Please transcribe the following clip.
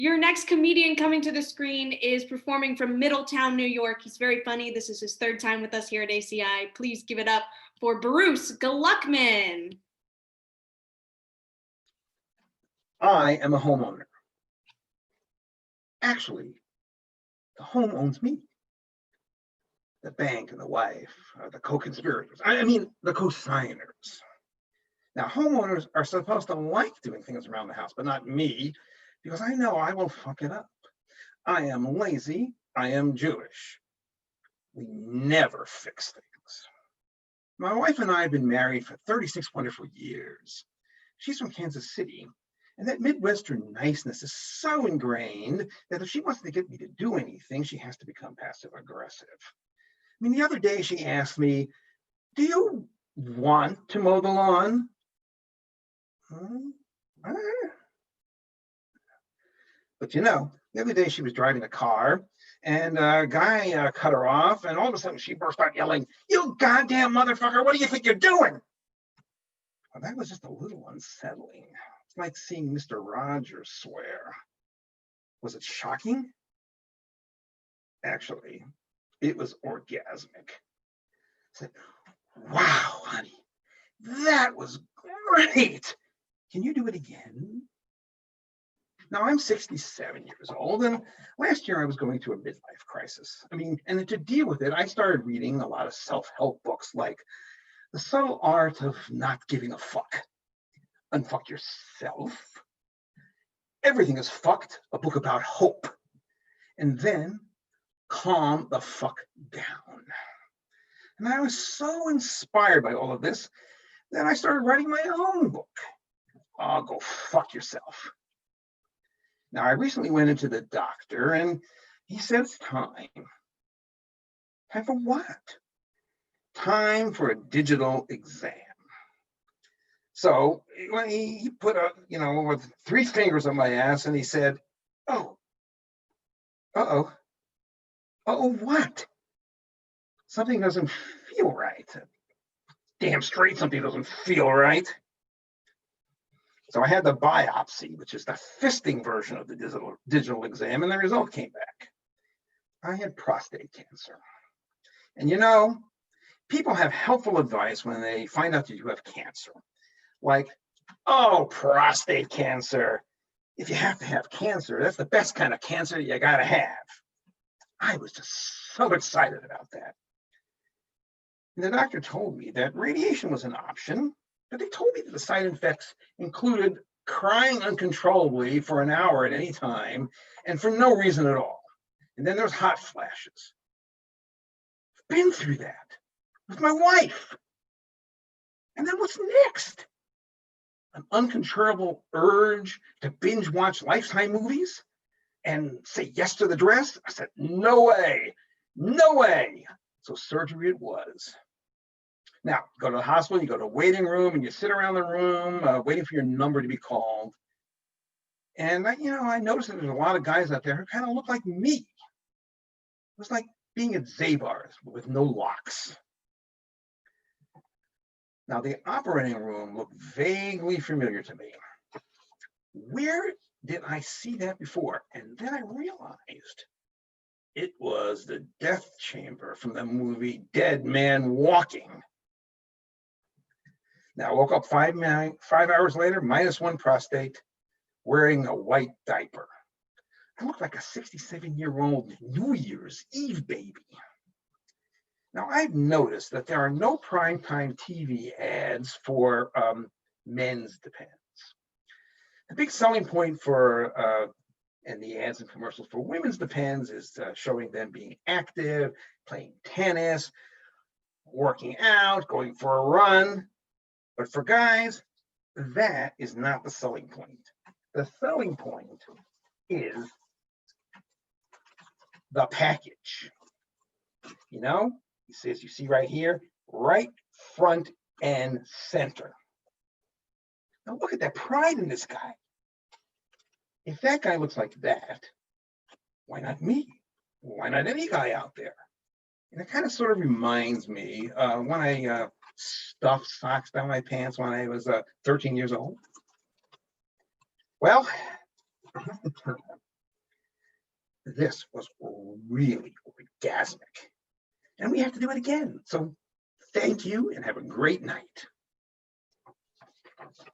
Your next comedian coming to the screen is performing from Middletown, New York. He's very funny. This is his third time with us here at ACI. Please give it up for Bruce Gluckman. I am a homeowner. Actually, the home owns me. The bank and the wife are the co-conspirators. I mean, the co-signers. Now, homeowners are supposed to like doing things around the house, but not me, because I know I will fuck it up. I am lazy. I am Jewish. We never fix things. My wife and I have been married for 36 wonderful years. She's from Kansas City, and that Midwestern niceness is so ingrained that if she wants to get me to do anything, she has to become passive aggressive. I mean, the other day she asked me, "Do you want to mow the lawn?" But you know, the other day she was driving a car and a guy cut her off, and all of a sudden she burst out yelling, "You goddamn motherfucker, what do you think you're doing?" Well, that was just a little unsettling. It's like seeing Mr. Rogers swear. Was it shocking? Actually, it was orgasmic. I said, "Wow, honey, that was great. Can you do it again?" Now, I'm 67 years old, and last year I was going through a midlife crisis. I mean, and to deal with it, I started reading a lot of self-help books like The Subtle Art of Not Giving a Fuck, Unfuck Yourself, Everything is Fucked, a book about hope, and then Calm the Fuck Down. And I was so inspired by all of this that I started writing my own book. Oh, go fuck yourself. Now, I recently went into the doctor and he said it's time. Time for what? Time for a digital exam. So when he put a, with 3 fingers on my ass and he said, "Oh, uh-oh, what? Something doesn't feel right. Damn straight something doesn't feel right." So I had the biopsy, which is the fisting version of the digital exam, and the result came back. I had prostate cancer. And people have helpful advice when they find out that you have cancer. Like, "Oh, prostate cancer. If you have to have cancer, that's the best kind of cancer you gotta have." I was just so excited about that. And the doctor told me that radiation was an option, but they told me that the side effects included crying uncontrollably for an hour at any time and for no reason at all. And then there's hot flashes. I've been through that with my wife. And then what's next? An uncontrollable urge to binge watch Lifetime movies and say yes to the dress? I said, no way, no way. So surgery it was. Now, you go to the hospital, you go to a waiting room, and you sit around the room waiting for your number to be called. And I noticed that there's a lot of guys out there who kind of look like me. It was like being at Zabar's with no locks. Now, the operating room looked vaguely familiar to me. Where did I see that before? And then I realized it was the death chamber from the movie Dead Man Walking. Now, I woke up 5 hours later, -1 prostate, wearing a white diaper. I looked like a 67-year-old New Year's Eve baby. Now, I've noticed that there are no primetime TV ads for men's Depends. The big selling point for and the ads and commercials for women's Depends is showing them being active, playing tennis, working out, going for a run. But for guys, that is not the selling point. The selling point is the package. As you see right here, right front and center. Now look at that pride in this guy. If that guy looks like that, why not me? Why not any guy out there? And it kind of sort of reminds me when I stuffed socks down my pants when I was 13 years old. Well, This was really orgasmic. And we have to do it again. So thank you and have a great night.